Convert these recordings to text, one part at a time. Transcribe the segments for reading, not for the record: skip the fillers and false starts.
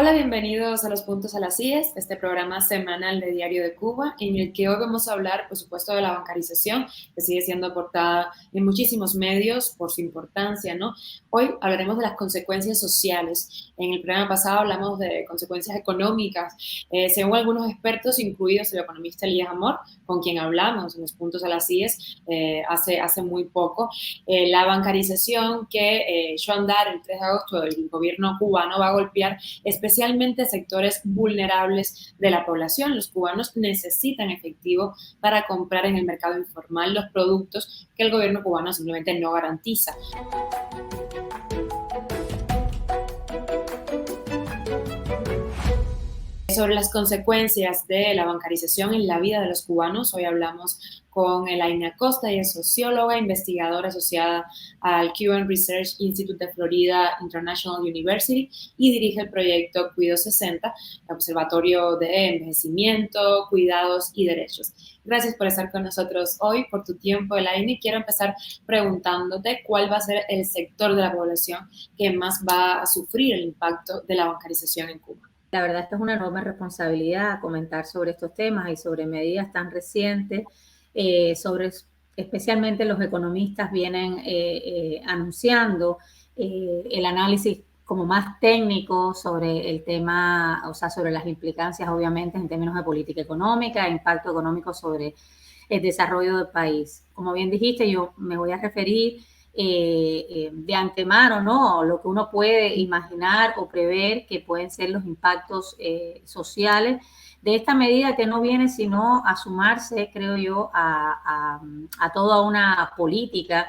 Hola, bienvenidos a Los Puntos a las IES, este programa semanal de Diario de Cuba, en el que hoy vamos a hablar, por supuesto, de la bancarización, que sigue siendo portada en muchísimos medios por su importancia, ¿no? Hoy hablaremos de las consecuencias sociales. En el programa pasado hablamos de consecuencias económicas. Según algunos expertos, incluidos el economista Elías Amor, con quien hablamos en Los Puntos a las IES hace muy poco, la bancarización que echó a andar el 3 de agosto del gobierno cubano va a golpear especialmente sectores vulnerables de la población. Los cubanos necesitan efectivo para comprar en el mercado informal los productos que el gobierno cubano simplemente no garantiza. Sobre las consecuencias de la bancarización en la vida de los cubanos, hoy hablamos con Elaine Acosta. Ella es socióloga, investigadora asociada al Cuban Research Institute de Florida International University y dirige el proyecto Cuido 60, el Observatorio de Envejecimiento, Cuidados y Derechos. Gracias por estar con nosotros hoy, por tu tiempo, Elaine. Quiero empezar preguntándote cuál va a ser el sector de la población que más va a sufrir el impacto de la bancarización en Cuba. La verdad, esta es una enorme responsabilidad comentar sobre estos temas y sobre medidas tan recientes, especialmente los economistas vienen anunciando el análisis como más técnico sobre el tema, o sea, sobre las implicancias obviamente en términos de política económica, impacto económico sobre el desarrollo del país. Como bien dijiste, yo me voy a referir de antemano, ¿no? Lo que uno puede imaginar o prever que pueden ser los impactos sociales de esta medida, que no viene sino a sumarse, creo yo, a toda una política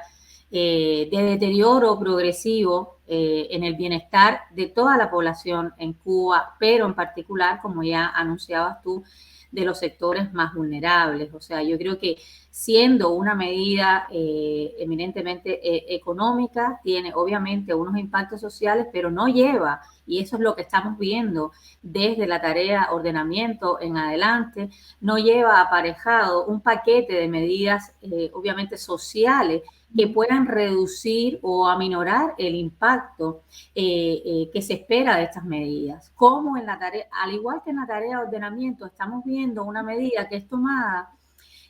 de deterioro progresivo en el bienestar de toda la población en Cuba, pero en particular, como ya anunciabas tú, de los sectores más vulnerables. O sea, yo creo que siendo una medida eminentemente económica, tiene obviamente unos impactos sociales, pero no lleva, y eso es lo que estamos viendo desde la tarea ordenamiento en adelante, no lleva aparejado un paquete de medidas obviamente sociales que puedan reducir o aminorar el impacto que se espera de estas medidas. Como en la tarea, al igual que en la tarea de ordenamiento, estamos viendo una medida que es tomada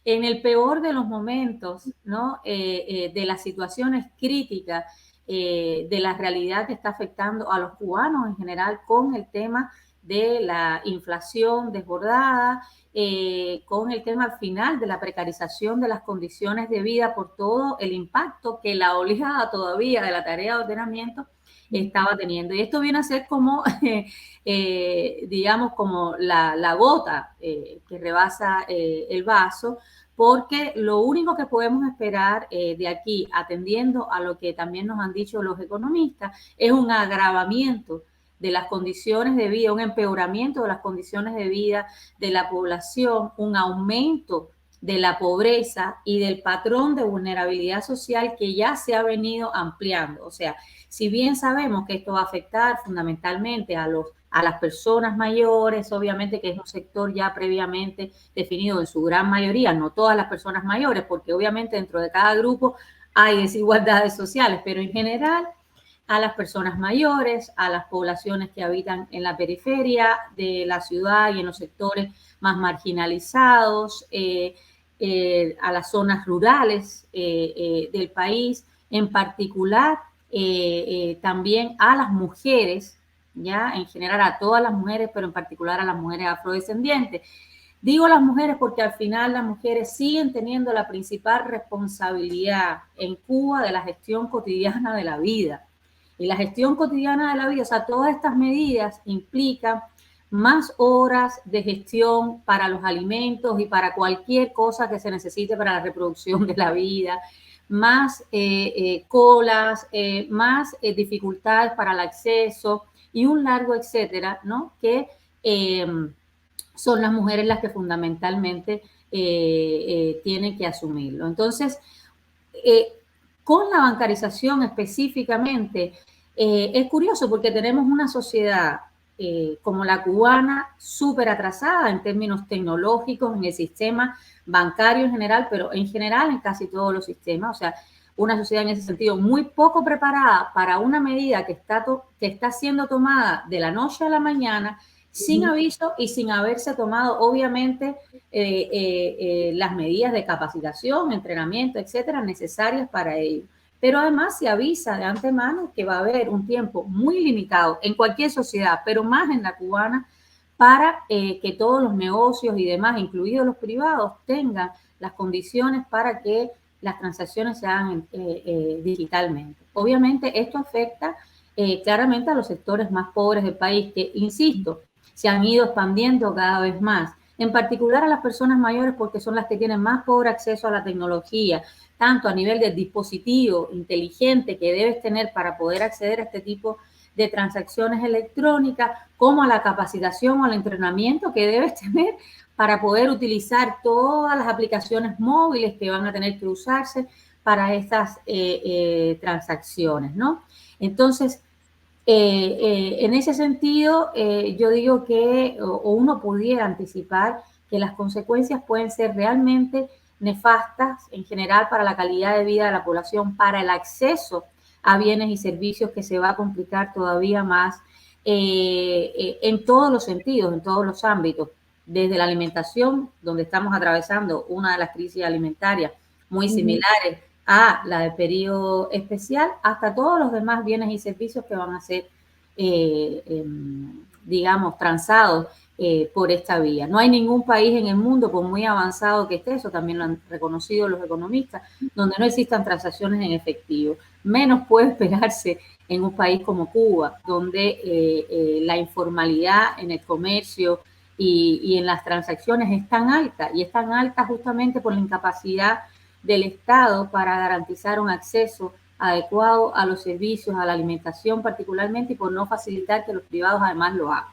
en el peor de los momentos, ¿no? De las situaciones críticas, de la realidad que está afectando a los cubanos en general con el tema de la inflación desbordada, con el tema al final de la precarización de las condiciones de vida por todo el impacto que la oleada todavía de la tarea de ordenamiento estaba teniendo. Y esto viene a ser como, digamos, como la gota que rebasa el vaso, porque lo único que podemos esperar de aquí, atendiendo a lo que también nos han dicho los economistas, es un agravamiento de las condiciones de vida, un empeoramiento de las condiciones de vida de la población, un aumento de la pobreza y del patrón de vulnerabilidad social que ya se ha venido ampliando. O sea, si bien sabemos que esto va a afectar fundamentalmente a las personas mayores, obviamente que es un sector ya previamente definido en su gran mayoría, no todas las personas mayores, porque obviamente dentro de cada grupo hay desigualdades sociales, pero en general a las personas mayores, a las poblaciones que habitan en la periferia de la ciudad y en los sectores más marginalizados, a las zonas rurales del país, en particular también a las mujeres, ya en general a todas las mujeres, pero en particular a las mujeres afrodescendientes. Digo las mujeres porque al final las mujeres siguen teniendo la principal responsabilidad en Cuba de la gestión cotidiana de la vida. Y la gestión cotidiana de la vida, o sea, todas estas medidas implican más horas de gestión para los alimentos y para cualquier cosa que se necesite para la reproducción de la vida, más colas, más dificultades para el acceso y un largo etcétera, ¿no? Que son las mujeres las que fundamentalmente tienen que asumirlo. Entonces, con la bancarización específicamente, es curioso porque tenemos una sociedad como la cubana súper atrasada en términos tecnológicos, en el sistema bancario en general, pero en general en casi todos los sistemas. O sea, una sociedad en ese sentido muy poco preparada para una medida que está siendo tomada de la noche a la mañana, sin aviso y sin haberse tomado, obviamente, las medidas de capacitación, entrenamiento, etcétera, necesarias para ello. Pero además se avisa de antemano que va a haber un tiempo muy limitado en cualquier sociedad, pero más en la cubana, para que todos los negocios y demás, incluidos los privados, tengan las condiciones para que las transacciones se hagan digitalmente. Obviamente esto afecta claramente a los sectores más pobres del país, que, insisto, se han ido expandiendo cada vez más, en particular a las personas mayores, porque son las que tienen más pobre acceso a la tecnología, tanto a nivel del dispositivo inteligente que debes tener para poder acceder a este tipo de transacciones electrónicas, como a la capacitación o al entrenamiento que debes tener para poder utilizar todas las aplicaciones móviles que van a tener que usarse para estas transacciones, ¿no? Entonces, en ese sentido, yo digo que o uno pudiera anticipar que las consecuencias pueden ser realmente nefastas en general para la calidad de vida de la población, para el acceso a bienes y servicios, que se va a complicar todavía más en todos los sentidos, en todos los ámbitos, desde la alimentación, donde estamos atravesando una de las crisis alimentarias muy similares a la del periodo especial, hasta todos los demás bienes y servicios que van a ser, digamos, transados por esta vía. No hay ningún país en el mundo, por muy avanzado que esté, eso también lo han reconocido los economistas, donde no existan transacciones en efectivo. Menos puede esperarse en un país como Cuba, donde la informalidad en el comercio y en las transacciones es tan alta, y es tan alta justamente por la incapacidad del Estado para garantizar un acceso adecuado a los servicios, a la alimentación particularmente, y por no facilitar que los privados además lo hagan,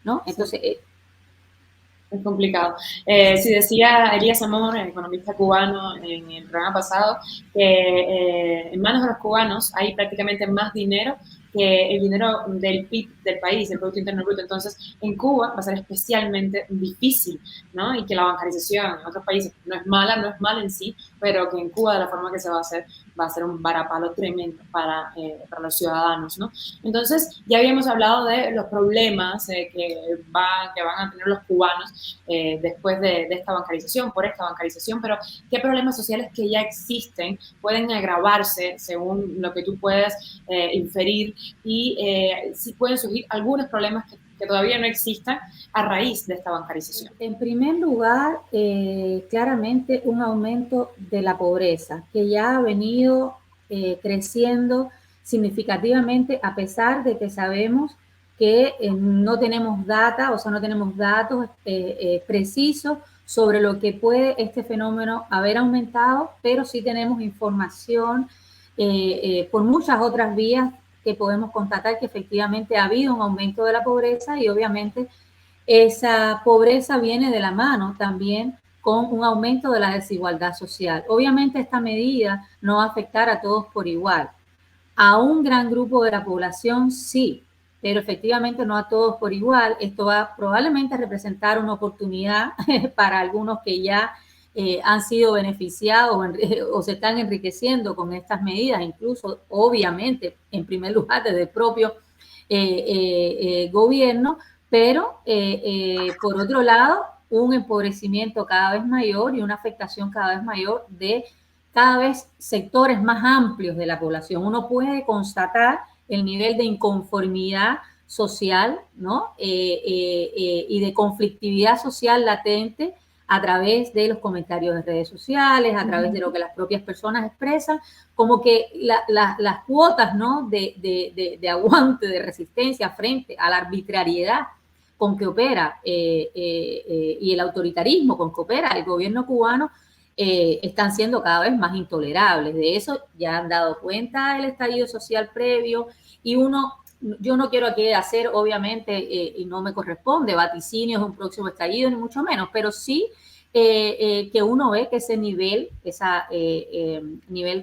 ¿no? Entonces, es complicado. Si decía Elías Amor, el economista cubano, en el programa pasado, que en manos de los cubanos hay prácticamente más dinero que el dinero del PIB del país, del Producto Interno Bruto. Entonces, en Cuba va a ser especialmente difícil, ¿no? Y que la bancarización en otros países no es mala en sí, pero que en Cuba, de la forma que se va a ser un varapalo tremendo para los ciudadanos, ¿no? Entonces, ya habíamos hablado de los problemas que van a tener los cubanos después de esta bancarización, por esta bancarización, pero ¿qué problemas sociales que ya existen pueden agravarse según lo que tú puedes inferir? Y si pueden surgir algunos problemas que todavía no existan a raíz de esta bancarización. En primer lugar, claramente un aumento de la pobreza, que ya ha venido creciendo significativamente, a pesar de que sabemos que no tenemos data, o sea, no tenemos datos precisos sobre lo que puede este fenómeno haber aumentado, pero sí tenemos información por muchas otras vías que podemos constatar que efectivamente ha habido un aumento de la pobreza, y obviamente esa pobreza viene de la mano también con un aumento de la desigualdad social. Obviamente esta medida no va a afectar a todos por igual. A un gran grupo de la población sí, pero efectivamente no a todos por igual. Esto va probablemente a representar una oportunidad para algunos que ya han sido beneficiados o se están enriqueciendo con estas medidas, incluso obviamente en primer lugar desde el propio gobierno, pero por otro lado un empobrecimiento cada vez mayor y una afectación cada vez mayor de cada vez sectores más amplios de la población. Uno puede constatar el nivel de inconformidad social, ¿no? Y de conflictividad social latente a través de los comentarios de redes sociales, a través de lo que las propias personas expresan, como que las cuotas, ¿no? de aguante, de resistencia frente a la arbitrariedad con que opera y el autoritarismo con que opera el gobierno cubano, están siendo cada vez más intolerables. De eso ya han dado cuenta el estallido social previo, y yo no quiero aquí hacer, obviamente, y no me corresponde, vaticinios de un próximo estallido, ni mucho menos, pero sí que uno ve que ese nivel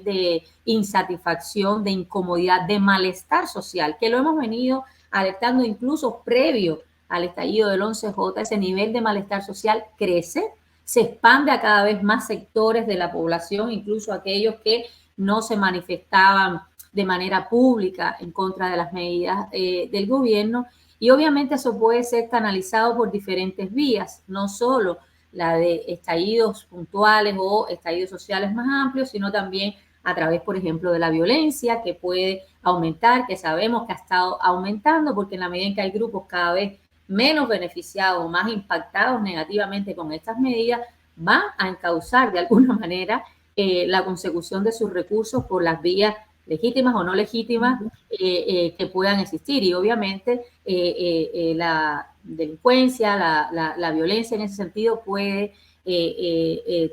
de insatisfacción, de incomodidad, de malestar social, que lo hemos venido alertando incluso previo al estallido del 11J, ese nivel de malestar social crece, se expande a cada vez más sectores de la población, incluso aquellos que no se manifestaban de manera pública en contra de las medidas del gobierno. Y obviamente eso puede ser canalizado por diferentes vías, no solo la de estallidos puntuales o estallidos sociales más amplios, sino también a través, por ejemplo, de la violencia, que puede aumentar, que sabemos que ha estado aumentando, porque en la medida en que hay grupos cada vez menos beneficiados, más impactados negativamente con estas medidas, van a encauzar de alguna manera la consecución de sus recursos por las vías legítimas o no legítimas que puedan existir. Y obviamente la delincuencia, la violencia en ese sentido puede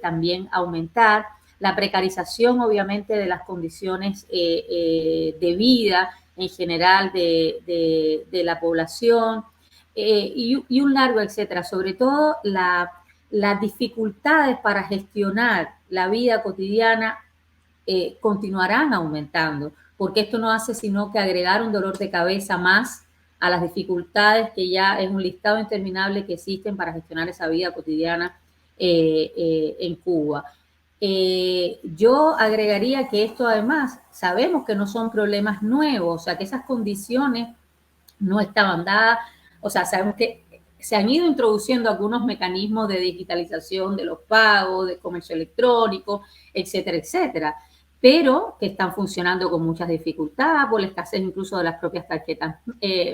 también aumentar. La precarización, obviamente, de las condiciones de vida en general de la población y un largo etcétera. Sobre todo las dificultades para gestionar la vida cotidiana continuarán aumentando, porque esto no hace sino que agregar un dolor de cabeza más a las dificultades que ya es un listado interminable que existen para gestionar esa vida cotidiana en Cuba. Yo agregaría que esto además sabemos que no son problemas nuevos, o sea, que esas condiciones no estaban dadas, o sea, sabemos que se han ido introduciendo algunos mecanismos de digitalización de los pagos, de comercio electrónico, etcétera, etcétera, pero que están funcionando con muchas dificultades por la escasez incluso de las propias tarjetas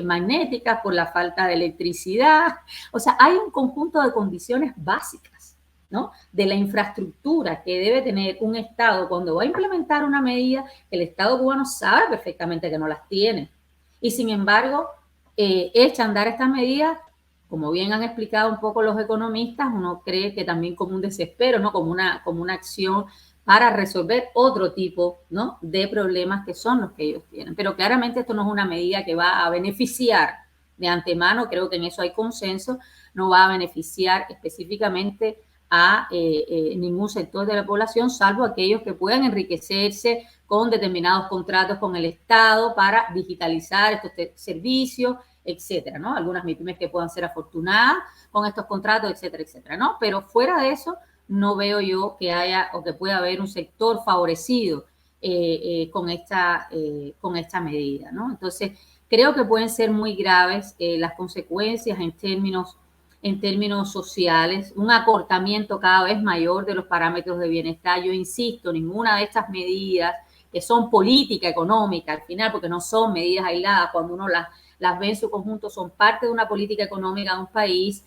magnéticas, por la falta de electricidad. O sea, hay un conjunto de condiciones básicas, ¿no?, de la infraestructura que debe tener un Estado cuando va a implementar una medida que el Estado cubano sabe perfectamente que no las tiene. Y sin embargo, echa a andar estas medidas, como bien han explicado un poco los economistas, uno cree que también como un desespero, ¿no?, como una acción para resolver otro tipo, ¿no?, de problemas que son los que ellos tienen. Pero claramente esto no es una medida que va a beneficiar de antemano, creo que en eso hay consenso, no va a beneficiar específicamente a ningún sector de la población, salvo aquellos que puedan enriquecerse con determinados contratos con el Estado para digitalizar estos servicios, etcétera, ¿no? Algunas MIPYMES que puedan ser afortunadas con estos contratos, etcétera, etcétera, ¿no? Pero fuera de eso, no veo yo que haya o que pueda haber un sector favorecido con esta medida, ¿no? Entonces, creo que pueden ser muy graves las consecuencias en términos sociales, un acortamiento cada vez mayor de los parámetros de bienestar. Yo insisto, ninguna de estas medidas que son política económica al final, porque no son medidas aisladas, cuando uno las ve en su conjunto, son parte de una política económica de un país,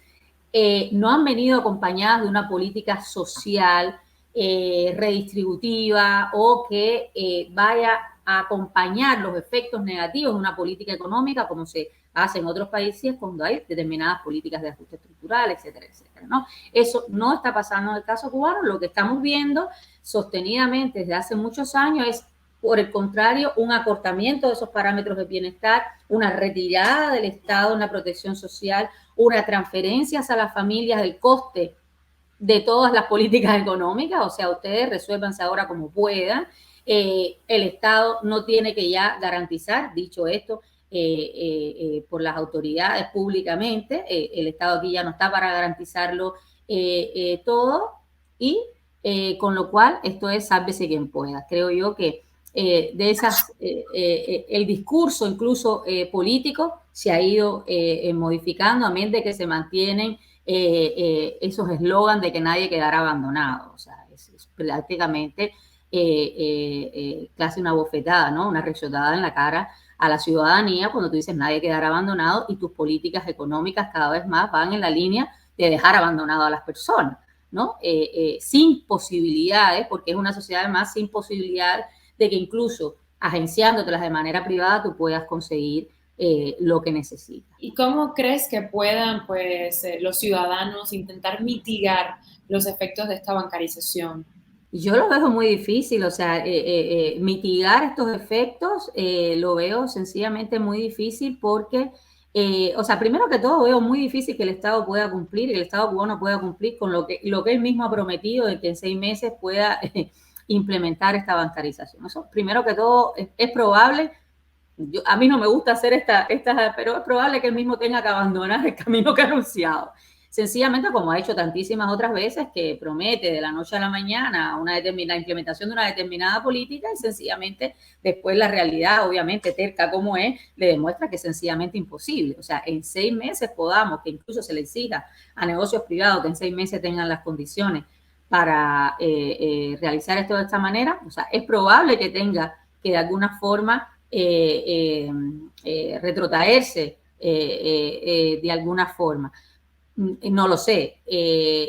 no han venido acompañadas de una política social redistributiva o que vaya a acompañar los efectos negativos de una política económica como se hace en otros países cuando hay determinadas políticas de ajuste estructural, etcétera, etcétera, ¿no? Eso no está pasando en el caso cubano. Lo que estamos viendo sostenidamente desde hace muchos años es, por el contrario, un acortamiento de esos parámetros de bienestar, una retirada del Estado en la protección social, una transferencia a las familias del coste de todas las políticas económicas. O sea, ustedes resuélvanse ahora como puedan. El Estado no tiene que ya garantizar, dicho esto, por las autoridades públicamente, el Estado aquí ya no está para garantizarlo todo, y con lo cual esto es sálvese quien pueda. Creo yo que de esas, el discurso incluso político se ha ido modificando, a menos de que se mantienen esos eslogans de que nadie quedará abandonado. O sea, es prácticamente casi una bofetada, ¿no?, una rechotada en la cara a la ciudadanía cuando tú dices nadie quedará abandonado y tus políticas económicas cada vez más van en la línea de dejar abandonado a las personas, ¿no? Sin posibilidades, porque es una sociedad además sin posibilidad de que incluso agenciándotelas de manera privada tú puedas conseguir lo que necesitas. ¿Y cómo crees que puedan, pues, los ciudadanos intentar mitigar los efectos de esta bancarización? Yo lo veo muy difícil, o sea, mitigar estos efectos lo veo sencillamente muy difícil porque, o sea, primero que todo veo muy difícil que el Estado pueda cumplir, que el Estado cubano pueda cumplir con lo que él mismo ha prometido de que en 6 meses pueda implementar esta bancarización. Eso, primero que todo, es probable. A mí no me gusta hacer pero es probable que él mismo tenga que abandonar el camino que ha anunciado. sencillamente como ha hecho tantísimas otras veces, que promete de la noche a la mañana la implementación de una determinada política y sencillamente después la realidad, obviamente terca como es, le demuestra que es sencillamente imposible. O sea, en 6 meses podamos, que incluso se le exija a negocios privados que en 6 meses tengan las condiciones para realizar esto de esta manera, o sea, es probable que tenga que de alguna forma retrotraerse de alguna forma. No lo sé.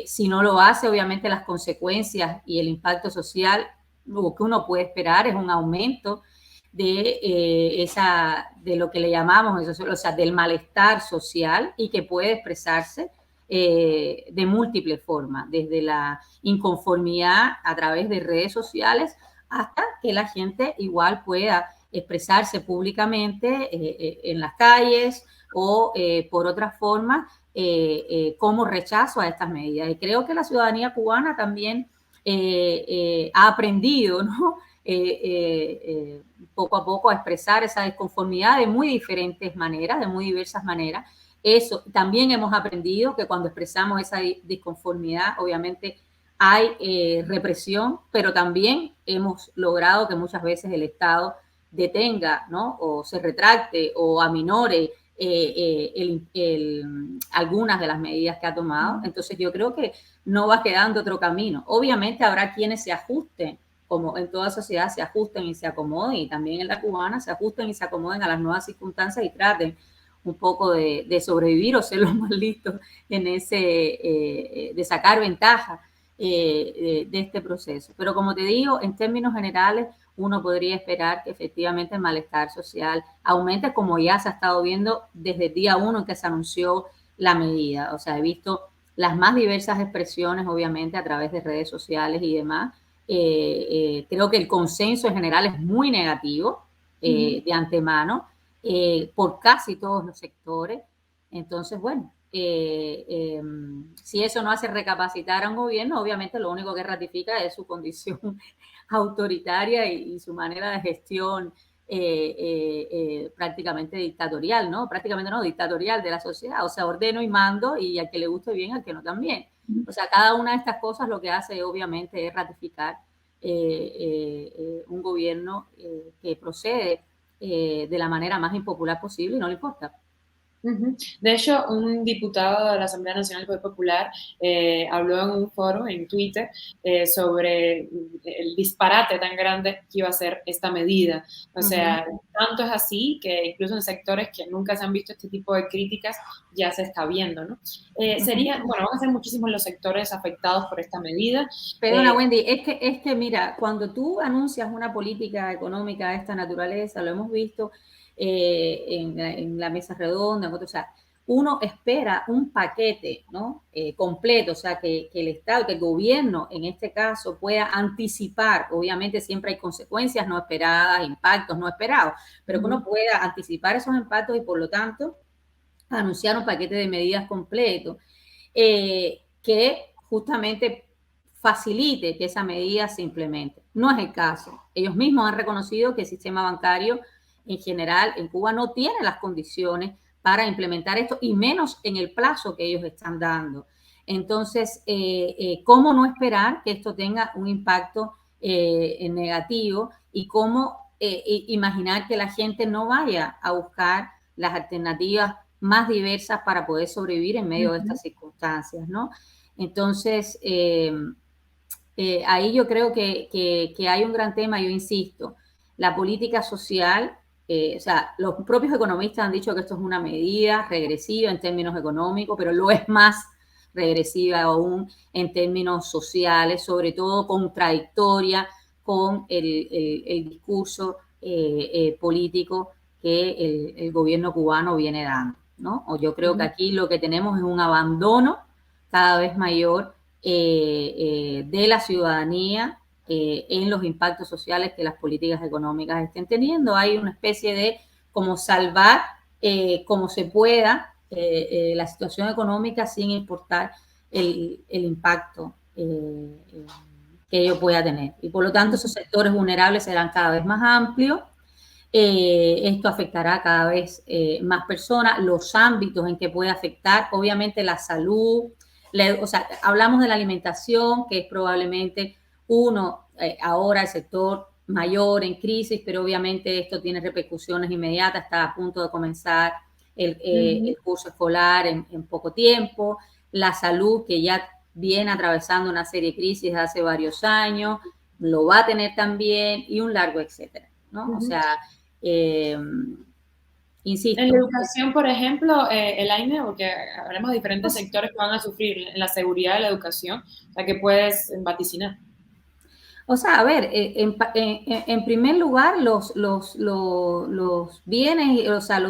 Si no lo hace, obviamente las consecuencias y el impacto social, lo que uno puede esperar es un aumento de lo que le llamamos, o sea, del malestar social y que puede expresarse de múltiples formas, desde la inconformidad a través de redes sociales hasta que la gente igual pueda expresarse públicamente en las calles o por otras formas como rechazo a estas medidas. Y creo que la ciudadanía cubana también ha aprendido, ¿no? Poco a poco a expresar esa desconformidad de muy diferentes maneras, de muy diversas maneras. Eso también hemos aprendido que cuando expresamos esa disconformidad, obviamente hay represión, pero también hemos logrado que muchas veces el Estado detenga, ¿no? O se retracte o aminore algunas de las medidas que ha tomado. Entonces yo creo que no va quedando otro camino. Obviamente habrá quienes se ajusten, como en toda sociedad se ajusten y se acomoden, y también en la cubana se ajusten y se acomoden a las nuevas circunstancias y traten un poco de sobrevivir o ser los más listos en de sacar ventaja de este proceso. Pero como te digo, en términos generales, uno podría esperar que efectivamente el malestar social aumente, como ya se ha estado viendo desde el día 1 en que se anunció la medida. O sea, he visto las más diversas expresiones, obviamente, a través de redes sociales y demás. Creo que el consenso en general es muy negativo de antemano por casi todos los sectores. Entonces, bueno, si eso no hace recapacitar a un gobierno, obviamente lo único que ratifica es su condición autoritaria y su manera de gestión prácticamente dictatorial, ¿no? Prácticamente no, dictatorial de la sociedad. O sea, ordeno y mando y al que le guste bien, al que no también. O sea, cada una de estas cosas lo que hace obviamente es ratificar un gobierno que procede de la manera más impopular posible y no le importa. De hecho, un diputado de la Asamblea Nacional del Poder Popular habló en un foro en Twitter sobre el disparate tan grande que iba a ser esta medida. O sea, tanto es así que incluso en sectores que nunca se han visto este tipo de críticas ya se está viendo, ¿no? Van a ser muchísimos los sectores afectados por esta medida. Perdona, Wendy, es que mira, cuando tú anuncias una política económica de esta naturaleza, lo hemos visto en la mesa redonda, o sea, uno espera un paquete, ¿no? Completo, o sea, que el Estado, que el gobierno, en este caso, pueda anticipar. Obviamente siempre hay consecuencias no esperadas, impactos no esperados, pero que uno pueda anticipar esos impactos y, por lo tanto, anunciar un paquete de medidas completo que justamente facilite que esa medida se implemente. No es el caso. Ellos mismos han reconocido que el sistema bancario en general en Cuba no tiene las condiciones para implementar esto y menos en el plazo que ellos están dando. Entonces, ¿cómo no esperar que esto tenga un impacto negativo y cómo imaginar que la gente no vaya a buscar las alternativas más diversas para poder sobrevivir en medio de estas circunstancias, ¿no? Entonces, ahí yo creo que hay un gran tema, yo insisto, la política social, o sea, los propios economistas han dicho que esto es una medida regresiva en términos económicos, pero lo es más regresiva aún en términos sociales, sobre todo contradictoria con el discurso político que el gobierno cubano viene dando, ¿no? O yo creo que aquí lo que tenemos es un abandono cada vez mayor de la ciudadanía en los impactos sociales que las políticas económicas estén teniendo. Hay una especie de como salvar como se pueda la situación económica sin importar el impacto que ello pueda tener. Y por lo tanto esos sectores vulnerables serán cada vez más amplios Esto afectará a cada vez más personas, los ámbitos en que puede afectar, obviamente la salud, o sea, hablamos de la alimentación, que es probablemente ahora el sector mayor en crisis, pero obviamente esto tiene repercusiones inmediatas, está a punto de comenzar el curso escolar en poco tiempo, la salud que ya viene atravesando una serie de crisis de hace varios años, lo va a tener también y un largo etcétera, ¿no? O sea, insisto. En la educación, por ejemplo, Elaine, porque hablamos de diferentes sectores que van a sufrir en la seguridad de la educación, o sea, que puedes vaticinar. O sea, a ver, en primer lugar, los bienes, o sea,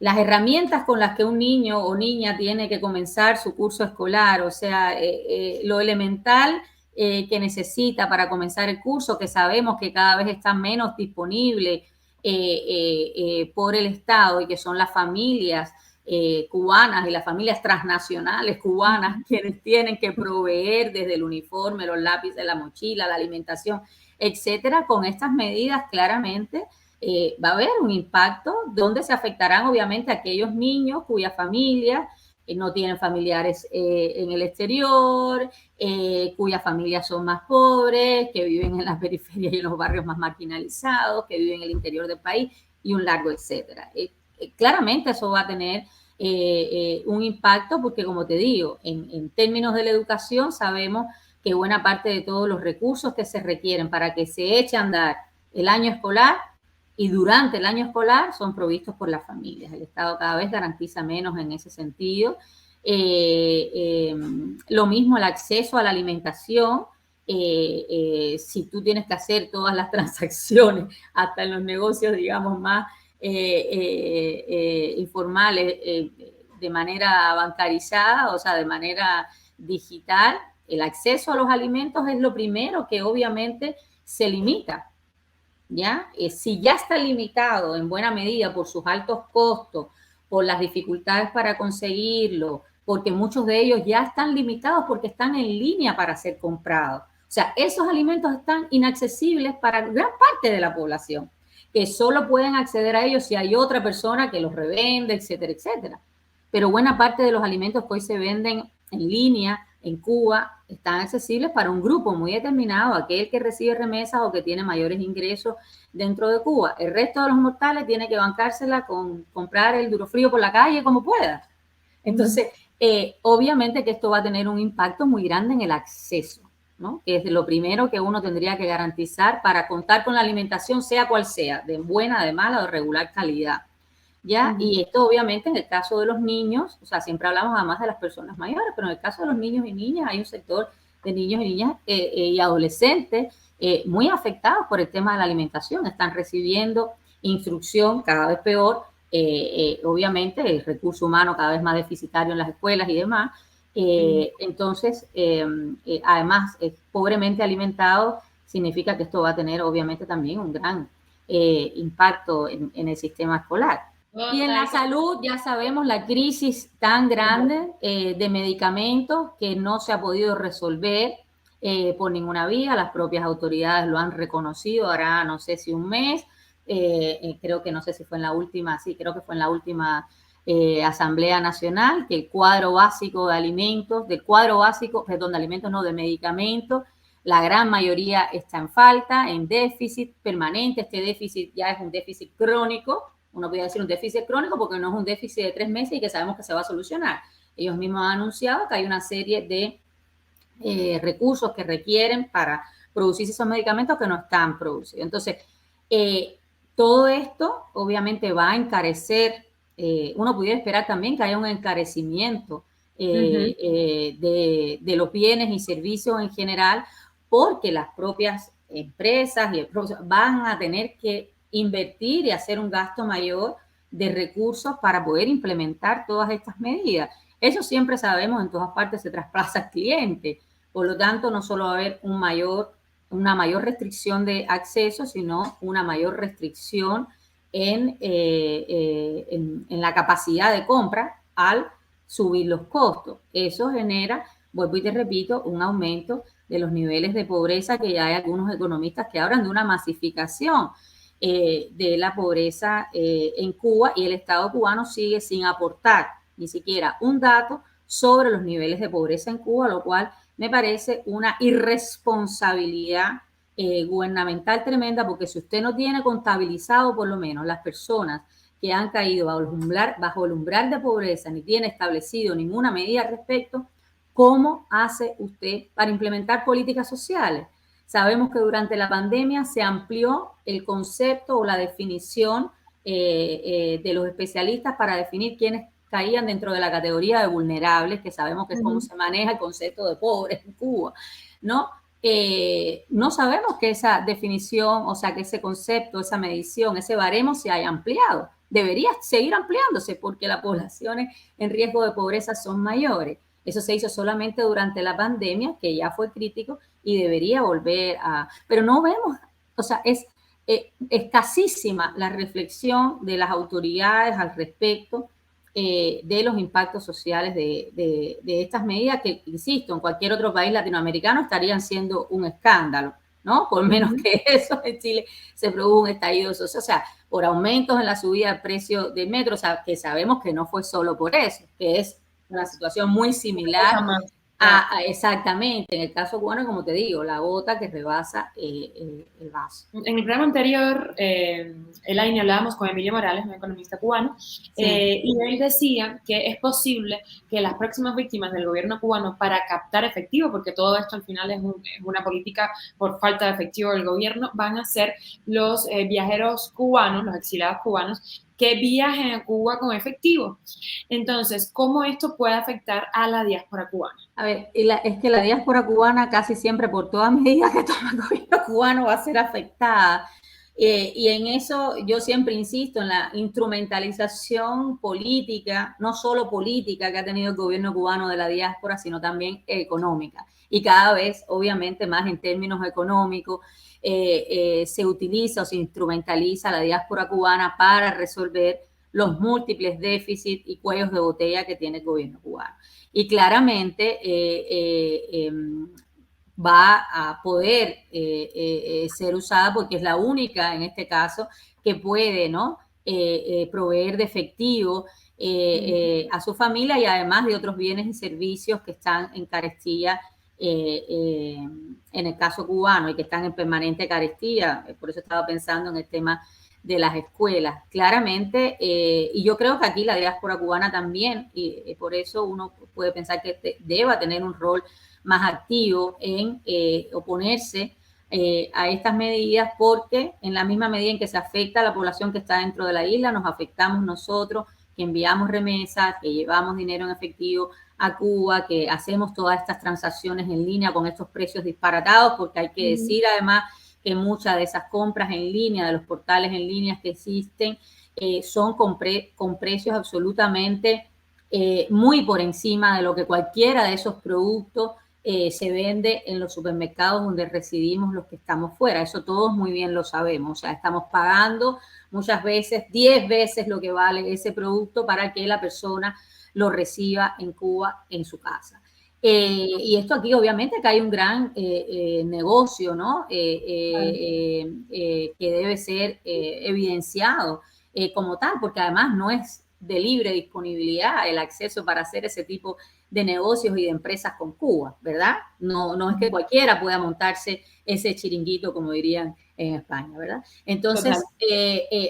las herramientas con las que un niño o niña tiene que comenzar su curso escolar, o sea, lo elemental que necesita para comenzar el curso, que sabemos que cada vez está menos disponible por el Estado y que son las familias cubanas y las familias transnacionales cubanas quienes tienen que proveer desde el uniforme, los lápices, la mochila, la alimentación, etcétera. Con estas medidas claramente va a haber un impacto donde se afectarán obviamente a aquellos niños cuyas familias no tienen familiares en el exterior, cuyas familias son más pobres, que viven en las periferias y en los barrios más marginalizados, que viven en el interior del país y un largo etcétera. Claramente eso va a tener un impacto porque, como te digo, en términos de la educación sabemos que buena parte de todos los recursos que se requieren para que se eche a andar el año escolar y durante el año escolar son provistos por las familias. El Estado cada vez garantiza menos en ese sentido. Lo mismo el acceso a la alimentación. Si tú tienes que hacer todas las transacciones, hasta en los negocios, digamos, más informales, de manera bancarizada, o sea, de manera digital, el acceso a los alimentos es lo primero que obviamente se limita. ¿Ya? Si ya está limitado en buena medida por sus altos costos, por las dificultades para conseguirlo, porque muchos de ellos ya están limitados porque están en línea para ser comprados. O sea, esos alimentos están inaccesibles para gran parte de la población, que solo pueden acceder a ellos si hay otra persona que los revende, etcétera, etcétera. Pero buena parte de los alimentos que hoy se venden en línea en Cuba están accesibles para un grupo muy determinado, aquel que recibe remesas o que tiene mayores ingresos dentro de Cuba. El resto de los mortales tiene que bancársela con comprar el durofrío por la calle como pueda. Entonces, obviamente que esto va a tener un impacto muy grande en el acceso, ¿no? Que es lo primero que uno tendría que garantizar para contar con la alimentación, sea cual sea, de buena, de mala o de regular calidad. ¿Ya? Y esto obviamente en el caso de los niños, o sea, siempre hablamos además de las personas mayores, pero en el caso de los niños y niñas hay un sector de niños y niñas y adolescentes muy afectados por el tema de la alimentación, están recibiendo instrucción cada vez peor, obviamente el recurso humano cada vez más deficitario en las escuelas y demás, entonces además pobremente alimentados significa que esto va a tener obviamente también un gran impacto en el sistema escolar. Y en la salud ya sabemos la crisis tan grande de medicamentos que no se ha podido resolver por ninguna vía. Las propias autoridades lo han reconocido, ahora no sé si un mes, creo que no sé si fue en la última, sí, creo que fue en la última Asamblea Nacional, que el cuadro básico de alimentos, de alimentos no, de medicamentos, la gran mayoría está en falta, en déficit permanente. Este déficit ya es un déficit crónico. Uno podría decir un déficit crónico porque no es un déficit de 3 meses y que sabemos que se va a solucionar. Ellos mismos han anunciado que hay una serie de recursos que requieren para producir esos medicamentos que no están producidos. Entonces, todo esto obviamente va a encarecer. Uno pudiera esperar también que haya un encarecimiento de los bienes y servicios en general, porque las propias empresas y van a tener que invertir y hacer un gasto mayor de recursos para poder implementar todas estas medidas. Eso siempre sabemos, en todas partes se trasplaza al cliente. Por lo tanto, no solo va a haber una mayor restricción de acceso, sino una mayor restricción en la capacidad de compra al subir los costos. Eso genera, vuelvo y te repito, un aumento de los niveles de pobreza, que ya hay algunos economistas que hablan de una masificación de la pobreza en Cuba, y el Estado cubano sigue sin aportar ni siquiera un dato sobre los niveles de pobreza en Cuba, lo cual me parece una irresponsabilidad gubernamental tremenda, porque si usted no tiene contabilizado por lo menos las personas que han caído bajo el umbral de pobreza, ni tiene establecido ninguna medida al respecto, ¿cómo hace usted para implementar políticas sociales? Sabemos que durante la pandemia se amplió el concepto o la definición de los especialistas para definir quiénes caían dentro de la categoría de vulnerables, que sabemos que es como se maneja el concepto de pobres en Cuba, ¿no? No sabemos que esa definición, o sea, que ese concepto, esa medición, ese baremo se haya ampliado. Debería seguir ampliándose porque las poblaciones en riesgo de pobreza son mayores. Eso se hizo solamente durante la pandemia, que ya fue crítico, y debería volver a... Pero no vemos, o sea, es escasísima la reflexión de las autoridades al respecto de los impactos sociales de estas medidas que, insisto, en cualquier otro país latinoamericano estarían siendo un escándalo, ¿no? Por menos que eso, en Chile se produjo un estallido social, o sea, por aumentos en la subida del precio del metro, o sea, que sabemos que no fue solo por eso, que es una situación muy similar exactamente, en el caso cubano, como te digo, la gota que rebasa el vaso. En el programa anterior, Elaine, hablábamos con Emilio Morales, un economista cubano, sí. Y él decía que es posible que las próximas víctimas del gobierno cubano para captar efectivo, porque todo esto al final es una política por falta de efectivo del gobierno, van a ser los viajeros cubanos, los exiliados cubanos, que viajen a Cuba con efectivo. Entonces, ¿cómo esto puede afectar a la diáspora cubana? A ver, es que la diáspora cubana casi siempre, por todas medidas que toma el gobierno cubano, va a ser afectada. Y en eso yo siempre insisto, en la instrumentalización política, no solo política que ha tenido el gobierno cubano de la diáspora, sino también económica. Y cada vez, obviamente, más en términos económicos, se utiliza o se instrumentaliza la diáspora cubana para resolver los múltiples déficits y cuellos de botella que tiene el gobierno cubano. Y claramente va a poder ser usada porque es la única, en este caso, que puede, ¿no? Proveer de efectivo a su familia y además de otros bienes y servicios que están en carestía en el caso cubano y que están en permanente carestía. Por eso estaba pensando en el tema de las escuelas, claramente, y yo creo que aquí la diáspora cubana también, y por eso uno puede pensar que deba tener un rol más activo en oponerse a estas medidas, porque en la misma medida en que se afecta a la población que está dentro de la isla, nos afectamos nosotros, que enviamos remesas, que llevamos dinero en efectivo a Cuba, que hacemos todas estas transacciones en línea con estos precios disparatados, porque hay que decir además que muchas de esas compras en línea, de los portales en línea que existen, son con precios absolutamente muy por encima de lo que cualquiera de esos productos se vende en los supermercados donde residimos los que estamos fuera. Eso todos muy bien lo sabemos. O sea, estamos pagando muchas veces 10 veces lo que vale ese producto para que la persona lo reciba en Cuba, en su casa. Y esto aquí obviamente que hay un gran negocio, ¿no? Que debe ser evidenciado como tal, porque además no es de libre disponibilidad el acceso para hacer ese tipo de negocios y de empresas con Cuba, ¿verdad? No es que cualquiera pueda montarse ese chiringuito, como dirían en España, ¿verdad? Entonces,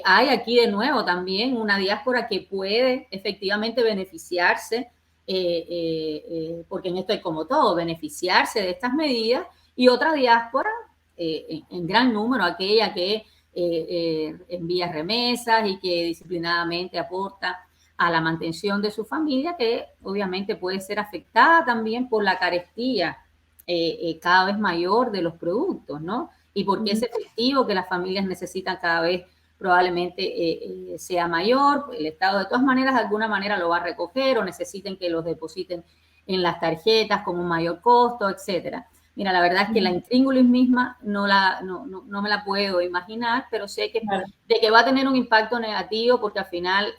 hay aquí de nuevo también una diáspora que puede efectivamente beneficiarse, porque en esto hay como todo, beneficiarse de estas medidas, y otra diáspora, en gran número, aquella que envía remesas y que disciplinadamente aporta a la mantención de su familia, que obviamente puede ser afectada también por la carestía cada vez mayor de los productos, ¿no? Y porque ese efectivo que las familias necesitan cada vez probablemente sea mayor, el Estado de todas maneras de alguna manera lo va a recoger o necesiten que los depositen en las tarjetas con un mayor costo, etcétera. Mira, la verdad es que la intríngulis misma no me la puedo imaginar, pero sé que, de que va a tener un impacto negativo porque al final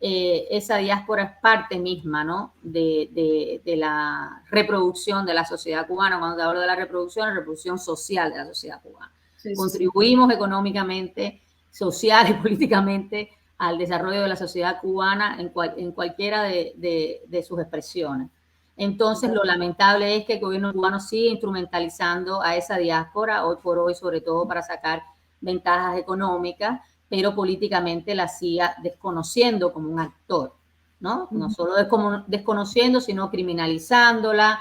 esa diáspora es parte misma, ¿no? de la reproducción de la sociedad cubana. Cuando te hablo de la reproducción social de la sociedad cubana. Sí, contribuimos económicamente, social y políticamente al desarrollo de la sociedad cubana en cualquiera de sus expresiones. Entonces, lo lamentable es que el gobierno cubano sigue instrumentalizando a esa diáspora, hoy por hoy, sobre todo para sacar ventajas económicas, pero políticamente la siga desconociendo como un actor, ¿no? No solo desconociendo, sino criminalizándola,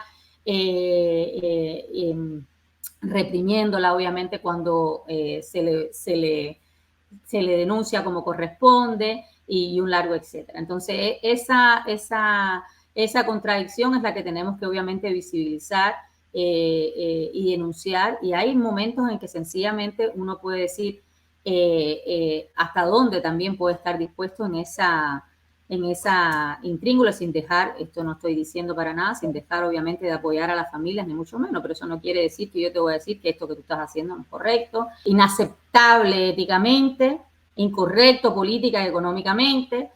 reprimiéndola, obviamente, cuando se le denuncia como corresponde y un largo etcétera. Entonces, esa contradicción es la que tenemos que obviamente visibilizar y denunciar, y hay momentos en que sencillamente uno puede decir hasta dónde también puede estar dispuesto en esa intríngula, sin dejar, esto no estoy diciendo para nada, sin dejar obviamente de apoyar a las familias, ni mucho menos, pero eso no quiere decir que yo te voy a decir que esto que tú estás haciendo no es correcto, inaceptable éticamente, incorrecto política y económicamente,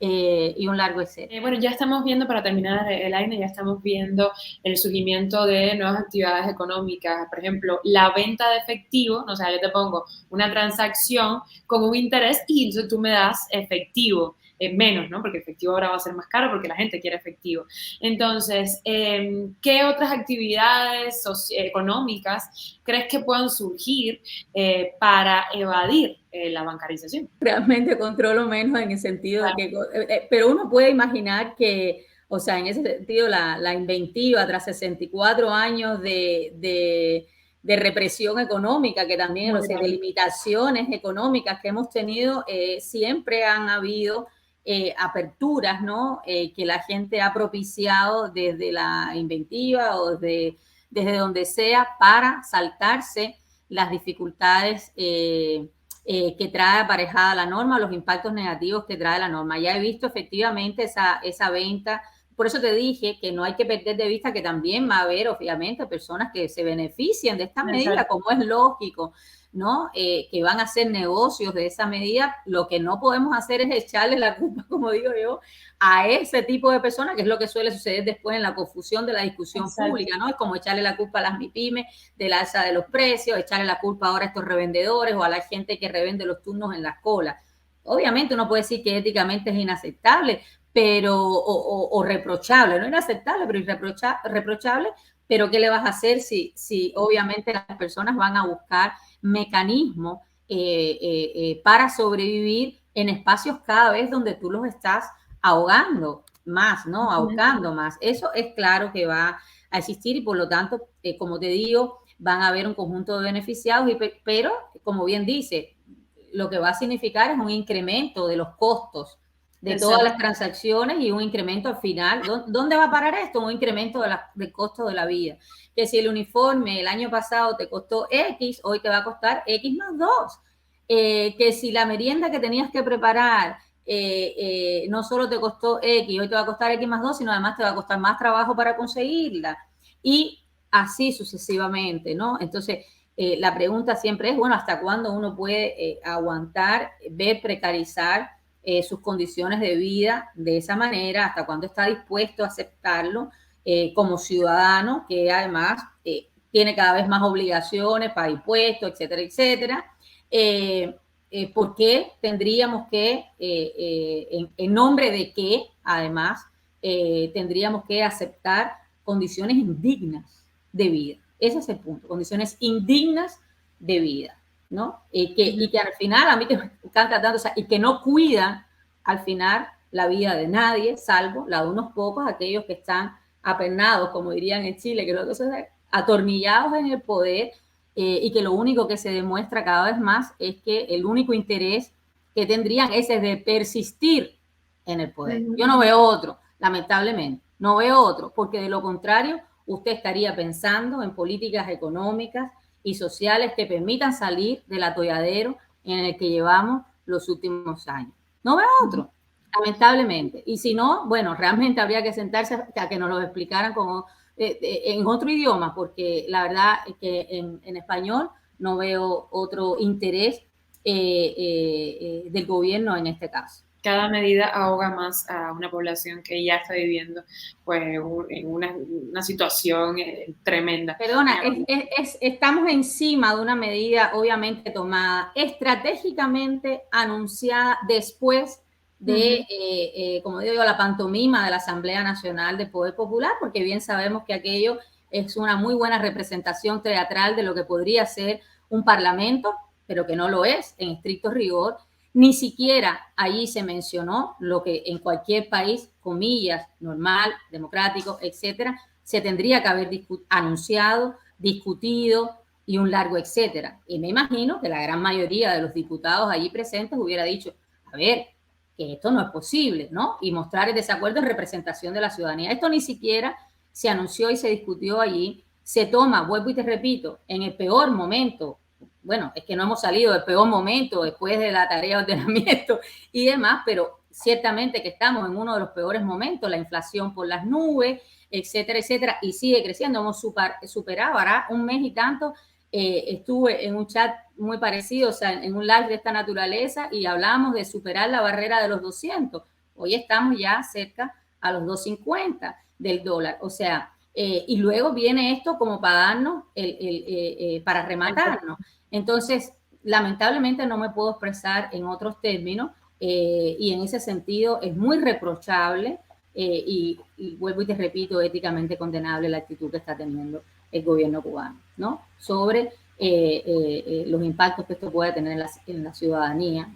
y un largo etcétera. Bueno, ya estamos viendo, para terminar el año, ya estamos viendo el surgimiento de nuevas actividades económicas, por ejemplo, la venta de efectivo, o sea, yo te pongo una transacción con un interés y entonces tú me das efectivo. Menos, ¿no? Porque efectivo ahora va a ser más caro porque la gente quiere efectivo. Entonces, ¿qué otras actividades económicas crees que puedan surgir para evadir la bancarización? Realmente controlo menos en el sentido de que, pero uno puede imaginar que, o sea, en ese sentido, la inventiva tras 64 años de represión económica, que también, o sea, de limitaciones económicas que hemos tenido, siempre han habido aperturas, ¿no? Que la gente ha propiciado desde la inventiva o desde donde sea para saltarse las dificultades que trae aparejada la norma, los impactos negativos que trae la norma. Ya he visto efectivamente esa venta. Por eso te dije que no hay que perder de vista que también va a haber, obviamente, personas que se benefician de esta medida, como es lógico, ¿no? Que van a hacer negocios de esa medida. Lo que no podemos hacer es echarle la culpa, como digo yo, a ese tipo de personas, que es lo que suele suceder después en la confusión de la discusión pública, ¿no? Es como echarle la culpa a las MIPYME del alza de los precios, echarle la culpa ahora a estos revendedores o a la gente que revende los turnos en las colas. Obviamente uno puede decir que éticamente es inaceptable, pero o reprochable, no inaceptable, pero reprochable, pero ¿qué le vas a hacer si obviamente las personas van a buscar mecanismos para sobrevivir en espacios cada vez donde tú los estás ahogando más, ¿no? Ahogando más. Eso es claro que va a existir y por lo tanto, como te digo, van a haber un conjunto de beneficiados, pero como bien dice, lo que va a significar es un incremento de los costos de todas las transacciones y un incremento al final. ¿Dónde va a parar esto? Un incremento del costo de la vida. Que si el uniforme el año pasado te costó X, hoy te va a costar X más 2. Que si la merienda que tenías que preparar no solo te costó X, hoy te va a costar X más 2, sino además te va a costar más trabajo para conseguirla. Y así sucesivamente, ¿no? Entonces, la pregunta siempre es, bueno, ¿hasta cuándo uno puede aguantar, ver precarizar sus condiciones de vida de esa manera? ¿Hasta cuándo está dispuesto a aceptarlo como ciudadano, que además tiene cada vez más obligaciones, paga impuestos, etcétera, etcétera? ¿Por qué tendríamos que, en nombre de qué, además, tendríamos que aceptar condiciones indignas de vida? Ese es el punto, condiciones indignas de vida, ¿no? Y que al final, a mí que me encanta tanto, o sea, y que no cuidan al final la vida de nadie, salvo la de unos pocos, aquellos que están apernados, como dirían en Chile, que los atornillados en el poder, y que lo único que se demuestra cada vez más es que el único interés que tendrían es el de persistir en el poder. Yo no veo otro, lamentablemente, no veo otro, porque de lo contrario, usted estaría pensando en políticas económicas y sociales que permitan salir del atolladero en el que llevamos los últimos años. No veo otro, lamentablemente. Y si no, bueno, realmente habría que sentarse a que nos lo explicaran como en otro idioma, porque la verdad es que en español no veo otro interés del gobierno en este caso. cada medida ahoga más a una población que ya está viviendo pues, en una situación tremenda. Perdona, estamos encima de una medida obviamente tomada estratégicamente anunciada después de, como digo yo, la pantomima de la Asamblea Nacional de Poder Popular, porque bien sabemos que aquello es una muy buena representación teatral de lo que podría ser un parlamento, pero que no lo es en estricto rigor. Ni siquiera allí se mencionó lo que en cualquier país, comillas, normal, democrático, etcétera, se tendría que haber anunciado, discutido y un largo etcétera. Y me imagino que la gran mayoría de los diputados allí presentes hubiera dicho, a ver, que esto no es posible, ¿no? Y mostrar el desacuerdo en representación de la ciudadanía. Esto ni siquiera se anunció y se discutió allí. Se toma, vuelvo y te repito, en el peor momento. Bueno, es que no hemos salido del peor momento después de la tarea de ordenamiento y demás, pero ciertamente que estamos en uno de los peores momentos, la inflación por las nubes, etcétera, etcétera, y sigue creciendo. Hemos superado, hará un mes y tanto, estuve en un chat muy parecido, o sea, en un live de esta naturaleza, y hablamos de superar la barrera de los 200. Hoy estamos ya cerca a los 2.50 del dólar, o sea, y luego viene esto como para darnos, para rematarnos. Entonces, lamentablemente no me puedo expresar en otros términos, y en ese sentido es muy reprochable y vuelvo y te repito, éticamente condenable la actitud que está teniendo el gobierno cubano, ¿no? Sobre los impactos que esto puede tener en la ciudadanía.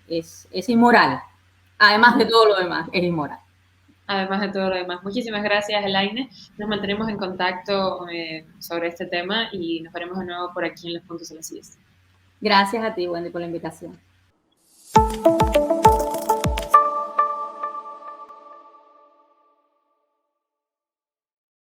Es inmoral. Además de todo lo demás, es inmoral. Además de todo lo demás. Muchísimas gracias, Elaine. Nos mantenemos en contacto sobre este tema y nos veremos de nuevo por aquí en Los Puntos de las Sillas. Gracias a ti, Wendy, por la invitación.